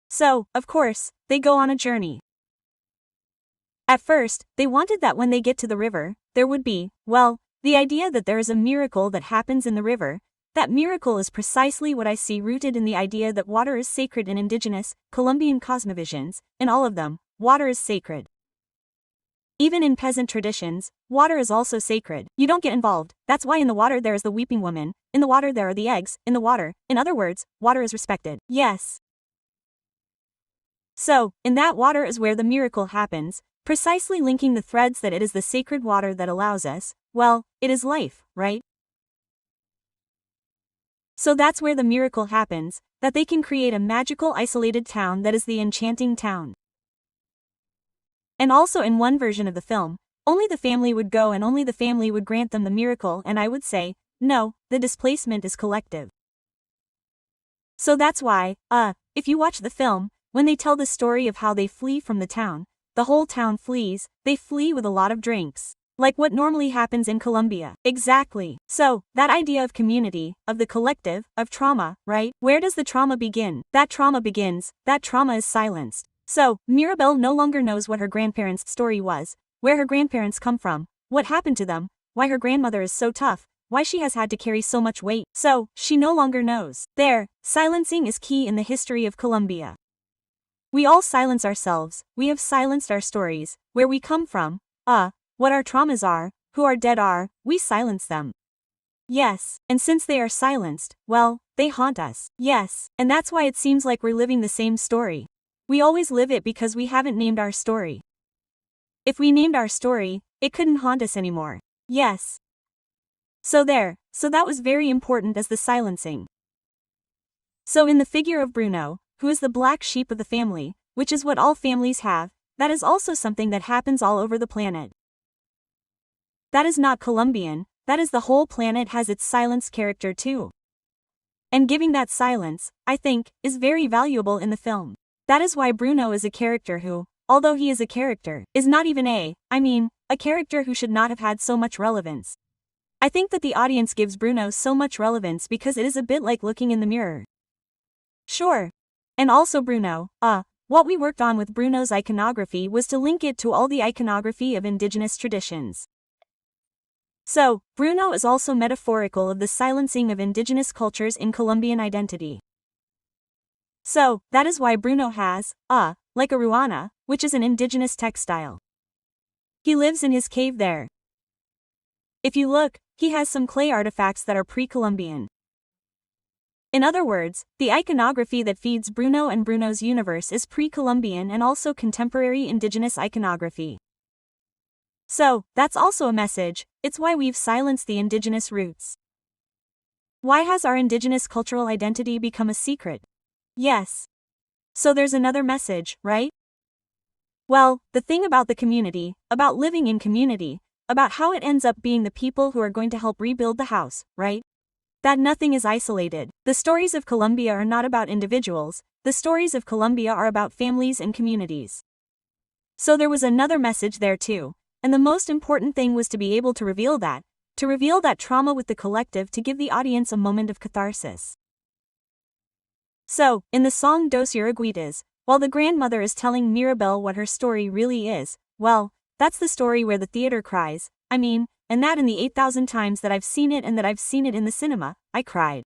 So, of course, they go on a journey. At first, they wanted that when they get to the river, there would be, the idea that there is a miracle that happens in the river. That miracle is precisely what I see rooted in the idea that water is sacred in indigenous, Colombian cosmovisions. In all of them, water is sacred. Even in peasant traditions, water is also sacred. You don't get involved. That's why in the water there is the weeping woman, in the water there are the eggs, in the water. In other words, water is respected. Yes. So, in that water is where the miracle happens, precisely linking the threads that it is the sacred water that allows us, it is life, right? So that's where the miracle happens, that they can create a magical isolated town that is the enchanting town. And also in one version of the film, only the family would go and only the family would grant them the miracle, and I would say, no, the displacement is collective. So that's why, if you watch the film, when they tell the story of how they flee from the town, the whole town flees, they flee with a lot of drinks. Like what normally happens in Colombia. Exactly. So, that idea of community, of the collective, of trauma, right? Where does the trauma begin? That trauma is silenced. So, Mirabel no longer knows what her grandparents' story was, where her grandparents come from, what happened to them, why her grandmother is so tough, why she has had to carry so much weight. So, she no longer knows. There, silencing is key in the history of Colombia. We all silence ourselves, we have silenced our stories, where we come from, what our traumas are, who our dead are, we silence them. Yes, and since they are silenced, they haunt us. Yes, and that's why it seems like we're living the same story. We always live it because we haven't named our story. If we named our story, it couldn't haunt us anymore. Yes. So that was very important as the silencing. So in the figure of Bruno, who is the black sheep of the family, which is what all families have, that is also something that happens all over the planet. That is not Colombian, that is the whole planet has its silenced character too. And giving that silence, I think, is very valuable in the film. That is why Bruno is a character who, although he is a character, is not even a character who should not have had so much relevance. I think that the audience gives Bruno so much relevance because it is a bit like looking in the mirror. Sure. And also Bruno, what we worked on with Bruno's iconography was to link it to all the iconography of indigenous traditions. So, Bruno is also metaphorical of the silencing of indigenous cultures in Colombian identity. So, that is why Bruno has, like a ruana, which is an indigenous textile. He lives in his cave there. If you look, he has some clay artifacts that are pre-Columbian. In other words, the iconography that feeds Bruno and Bruno's universe is pre-Columbian and also contemporary indigenous iconography. So, that's also a message, it's why we've silenced the indigenous roots. Why has our indigenous cultural identity become a secret? Yes. So there's another message, right? Well, the thing about the community, about living in community, about how it ends up being the people who are going to help rebuild the house, right? That nothing is isolated. The stories of Colombia are not about individuals, the stories of Colombia are about families and communities. So there was another message there too. And the most important thing was to be able to reveal that trauma with the collective to give the audience a moment of catharsis. So, in the song Dos Uruguitas, while the grandmother is telling Mirabel what her story really is, that's the story where the theater cries, and that in the 8,000 times that I've seen it and that I've seen it in the cinema, I cried.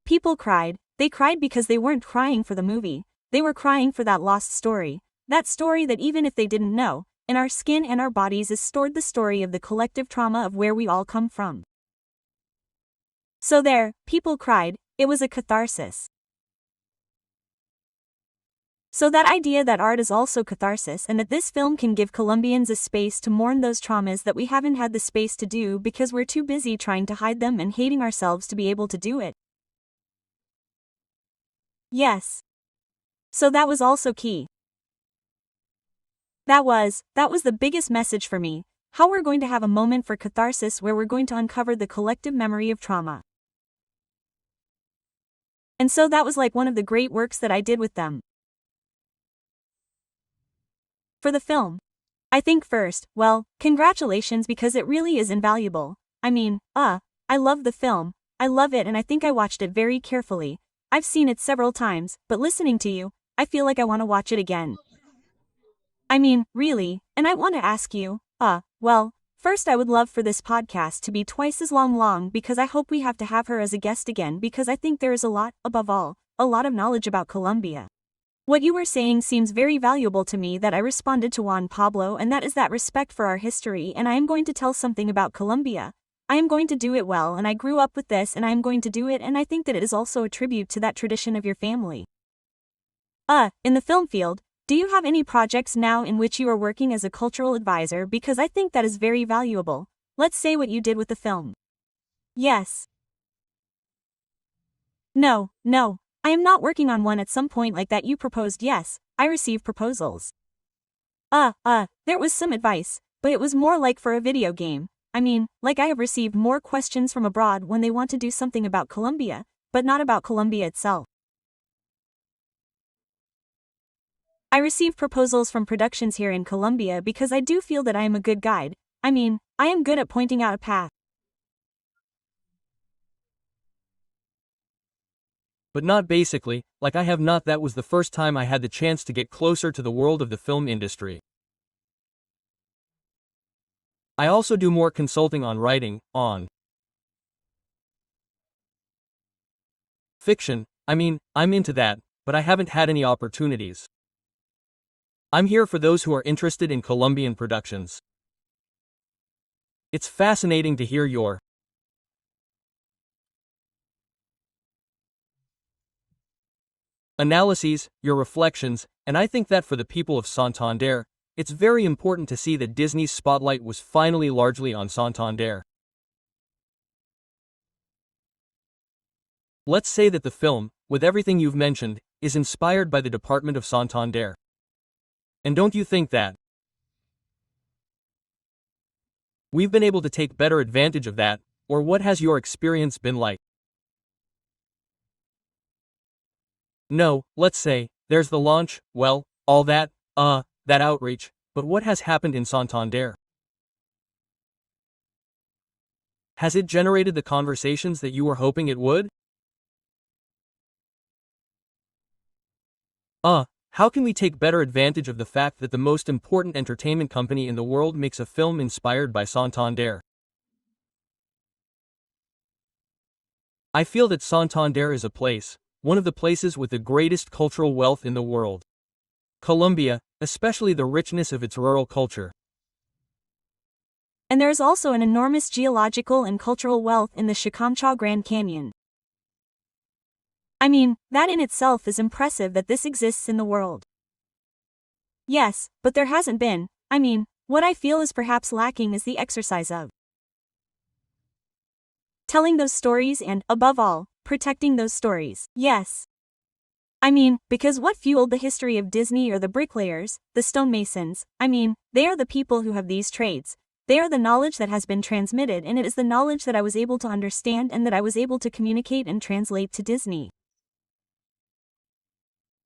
People cried, they cried because they weren't crying for the movie, they were crying for that lost story, that story that even if they didn't know, in our skin and our bodies is stored the story of the collective trauma of where we all come from. So there, people cried, it was a catharsis. So that idea that art is also catharsis and that this film can give Colombians a space to mourn those traumas that we haven't had the space to do because we're too busy trying to hide them and hating ourselves to be able to do it. Yes. So that was also key. That was the biggest message for me, how we're going to have a moment for catharsis where we're going to uncover the collective memory of trauma. And so that was like one of the great works that I did with them. For the film, I think first, well, congratulations because it really is invaluable. I mean, I love the film, I love it and I think I watched it very carefully. I've seen it several times, but listening to you, I feel like I want to watch it again. I mean, really, and I want to ask you, well, first I would love for this podcast to be twice as long because I hope we have to have her as a guest again because I think there is a lot, above all, a lot of knowledge about Colombia. What you were saying seems very valuable to me that I responded to Juan Pablo and that is that respect for our history and I am going to tell something about Colombia. I am going to do it well and I grew up with this and I am going to do it and I think that it is also a tribute to that tradition of your family. In the film field, do you have any projects now in which you are working as a cultural advisor because I think that is very valuable. Let's say what you did with the film. Yes. No, I am not working on one at some point like that you proposed. Yes, I receive proposals. There was some advice, but it was more like for a video game. I mean, like I have received more questions from abroad when they want to do something about Colombia, but not about Colombia itself. I receive proposals from productions here in Colombia because I do feel that I am a good guide. I mean, I am good at pointing out a path. But not basically, like I have not. That was the first time I had the chance to get closer to the world of the film industry. I also do more consulting on writing, on fiction. I mean, I'm into that, but I haven't had any opportunities. I'm here for those who are interested in Colombian productions. It's fascinating to hear your analyses, your reflections, and I think that for the people of Santander, it's very important to see that Disney's spotlight was finally largely on Santander. Let's say that the film, with everything you've mentioned, is inspired by the Department of Santander. And don't you think that we've been able to take better advantage of that, or what has your experience been like? No, let's say, there's the launch, well, all that outreach, but what has happened in Santander? Has it generated the conversations that you were hoping it would? How can we take better advantage of the fact that the most important entertainment company in the world makes a film inspired by Santander? I feel that Santander is a place, one of the places with the greatest cultural wealth in the world. Colombia, especially the richness of its rural culture. And there is also an enormous geological and cultural wealth in the Chicamcha Grand Canyon. I mean, that in itself is impressive that this exists in the world. Yes, but there hasn't been. I mean, what I feel is perhaps lacking is the exercise of telling those stories and, above all, protecting those stories. Yes. I mean, because what fueled the history of Disney are the bricklayers, the stonemasons. I mean, they are the people who have these trades. They are the knowledge that has been transmitted and it is the knowledge that I was able to understand and that I was able to communicate and translate to Disney.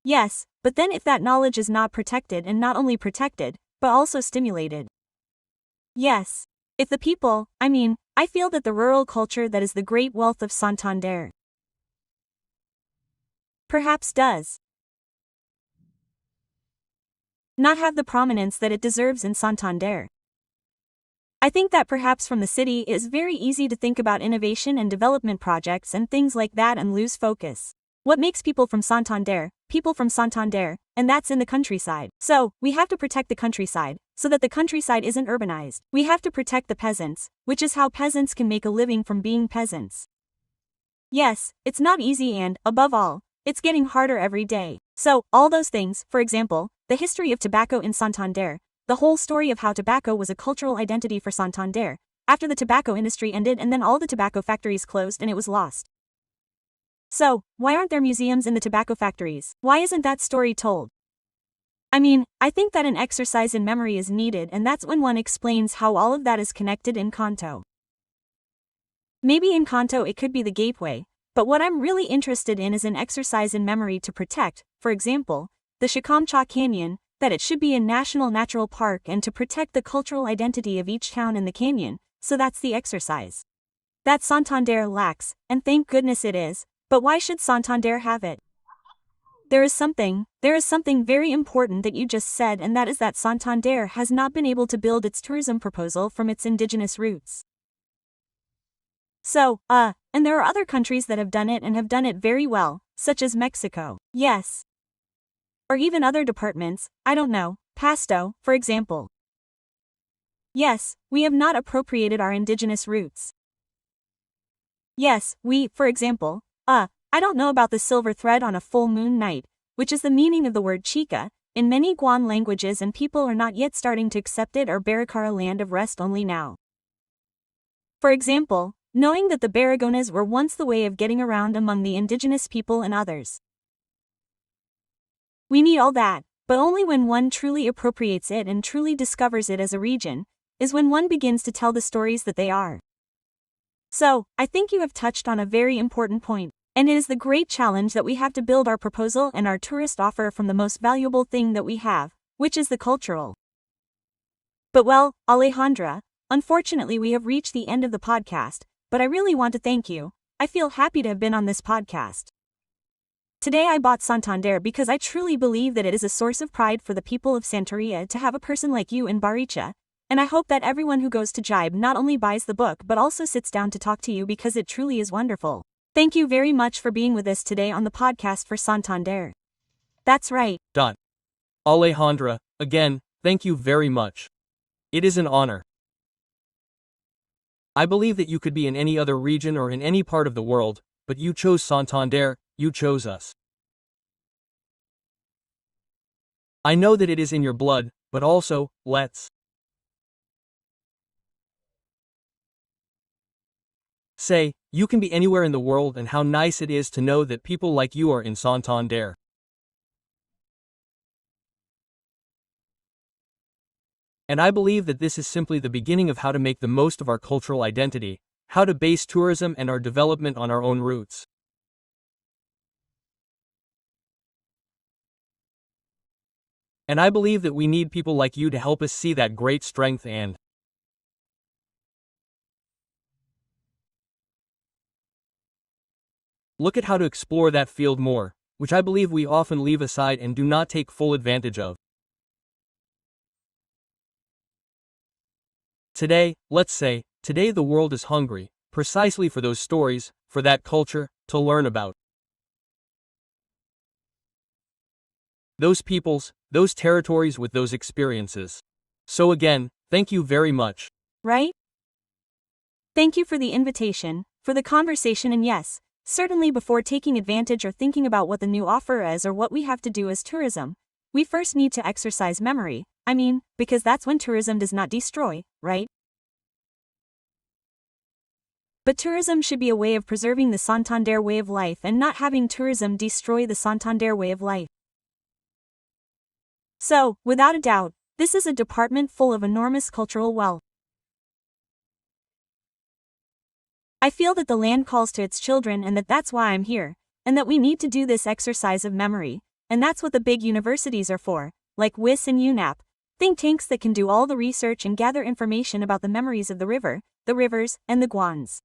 Yes, but then if that knowledge is not protected and not only protected, but also stimulated. Yes. If the people, I mean, I feel that the rural culture that is the great wealth of Santander perhaps does not have the prominence that it deserves in Santander. I think that perhaps from the city it is very easy to think about innovation and development projects and things like that and lose focus. What makes people from Santander, and that's in the countryside. So, we have to protect the countryside, so that the countryside isn't urbanized. We have to protect the peasants, which is how peasants can make a living from being peasants. Yes, it's not easy and, above all, it's getting harder every day. So, all those things, for example, the history of tobacco in Santander, the whole story of how tobacco was a cultural identity for Santander, after the tobacco industry ended and then all the tobacco factories closed and it was lost. So, why aren't there museums in the tobacco factories? Why isn't that story told? I mean, I think that an exercise in memory is needed, and that's when one explains how all of that is connected in Encanto. Maybe in Encanto it could be the gateway, but what I'm really interested in is an exercise in memory to protect, for example, the Chicamcha Canyon, that it should be a national natural park, and to protect the cultural identity of each town in the canyon, so that's the exercise. That Santander lacks, and thank goodness it is, but why should Santander have it? There is something very important that you just said, and that is that Santander has not been able to build its tourism proposal from its indigenous roots. So, and there are other countries that have done it and have done it very well, such as Mexico. Yes. Or even other departments, I don't know, Pasto, for example. Yes, we have not appropriated our indigenous roots. Yes, we, for example, I don't know about the silver thread on a full moon night, which is the meaning of the word chica, in many Guan languages, and people are not yet starting to accept it, or Barichara land of rest only now. For example, knowing that the Barragonas were once the way of getting around among the indigenous people and others. We need all that, but only when one truly appropriates it and truly discovers it as a region, is when one begins to tell the stories that they are. So, I think you have touched on a very important point. And it is the great challenge that we have to build our proposal and our tourist offer from the most valuable thing that we have, which is the cultural. But well, Alejandra, unfortunately we have reached the end of the podcast, but I really want to thank you. I feel happy to have been on this podcast. Today I bought Santander because I truly believe that it is a source of pride for the people of Santeria to have a person like you in Barichara, and I hope that everyone who goes to Jibe not only buys the book but also sits down to talk to you, because it truly is wonderful. Thank you very much for being with us today on the podcast for Santander. That's right. Alejandra, again, thank you very much. It is an honor. I believe that you could be in any other region or in any part of the world, but you chose Santander, you chose us. I know that it is in your blood, but also, let's say, you can be anywhere in the world, and how nice it is to know that people like you are in Santander. And I believe that this is simply the beginning of how to make the most of our cultural identity, how to base tourism and our development on our own roots. And I believe that we need people like you to help us see that great strength and look at how to explore that field more, which I believe we often leave aside and do not take full advantage of. Today, let's say, today the world is hungry, precisely for those stories, for that culture, to learn about. Those peoples, those territories with those experiences. So again, thank you very much. Right? Thank you for the invitation, for the conversation, and yes, certainly before taking advantage or thinking about what the new offer is or what we have to do as tourism, we first need to exercise memory, because that's when tourism does not destroy, right? But tourism should be a way of preserving the Santander way of life and not having tourism destroy the Santander way of life. So, without a doubt, this is a department full of enormous cultural wealth. I feel that the land calls to its children, and that's why I'm here, and that we need to do this exercise of memory, and that's what the big universities are for, like WIS and UNAP, think tanks that can do all the research and gather information about the memories of the river, the rivers, and the Guans.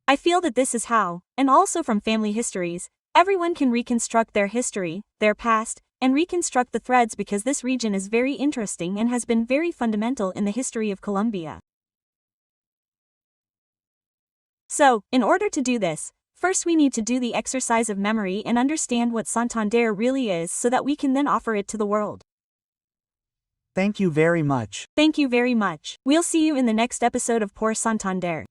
I feel that this is how, and also from family histories, everyone can reconstruct their history, their past, and reconstruct the threads, because this region is very interesting and has been very fundamental in the history of Colombia. So, in order to do this, first we need to do the exercise of memory and understand what Santander really is, so that we can then offer it to the world. Thank you very much. Thank you very much. We'll see you in the next episode of Por Santander.